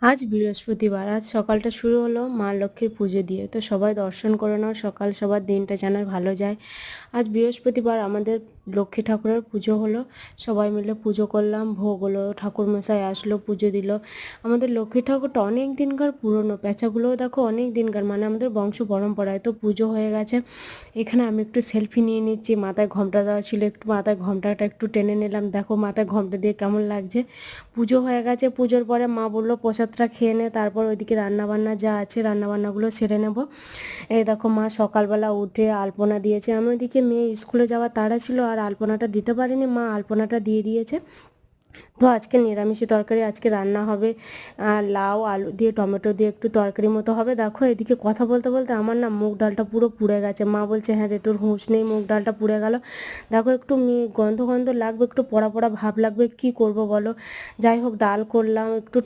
আজ বৃহস্পতিবার। আজ সকালটা শুরু হলো মা লক্ষ্মীর পুজো দিয়ে। তো সবাই দর্শন করে নাও, সকাল সবার দিনটা যেন ভালো যায়। আজ বৃহস্পতিবার আমাদের লক্ষ্মী ঠাকুরের পুজো হলো। সবাই মিলে পুজো করলাম, ভোগ হলো, ঠাকুরমশাই আসলো, পুজো দিল। আমাদের লক্ষ্মী ঠাকুরটা অনেক দিনকার পুরনো, প্যাঁচাগুলোও দেখো অনেক দিনকার, মানে আমাদের বংশ পরম্পরায়। তো পুজো হয়ে গেছে। এখানে আমি একটু সেলফি নিয়ে নিচ্ছি। মাথায় ঘোমটা দেওয়া ছিল, একটু মাথায় ঘোমটাটা একটু টেনে নিলাম। দেখো মাথায় ঘোমটা দিয়ে কেমন লাগছে। পুজো হয়ে গেছে। পুজোর পরে মা বললো প্রসাদটা খেয়ে নে, তারপর ওইদিকে রান্নাবান্না যা আছে রান্নাবান্নাগুলো সেরে নেব। এই দেখো মা সকালবেলা উঠে আলপনা দিয়েছে। আমি ওইদিকে মেয়ে স্কুলে যাওয়ার তাড়া ছিল আর আলপনাটা দিতে পারিনি, মা আলপনাটা দিয়ে দিয়েছে। তো আজকে নিরামিষি তরকারি আজকে রান্না হবে। লাউ আলু দিয়ে টমেটো দিয়ে একটু তরকারি মতো হবে। দেখো এদিকে কথা বলতে বলতে আমার না মুগ ডালটা পুরো পুড়ে গেছে। মা বলছে হ্যাঁ রে তোর হুঁশ নেই, মুগ ডালটা পুড়ে গেল। দেখো একটু গন্ধ গন্ধ লাগবে, একটু পোড়া পোড়া ভাব লাগবে, কি করব বলো। যাই হোক ডাল করলাম, একটু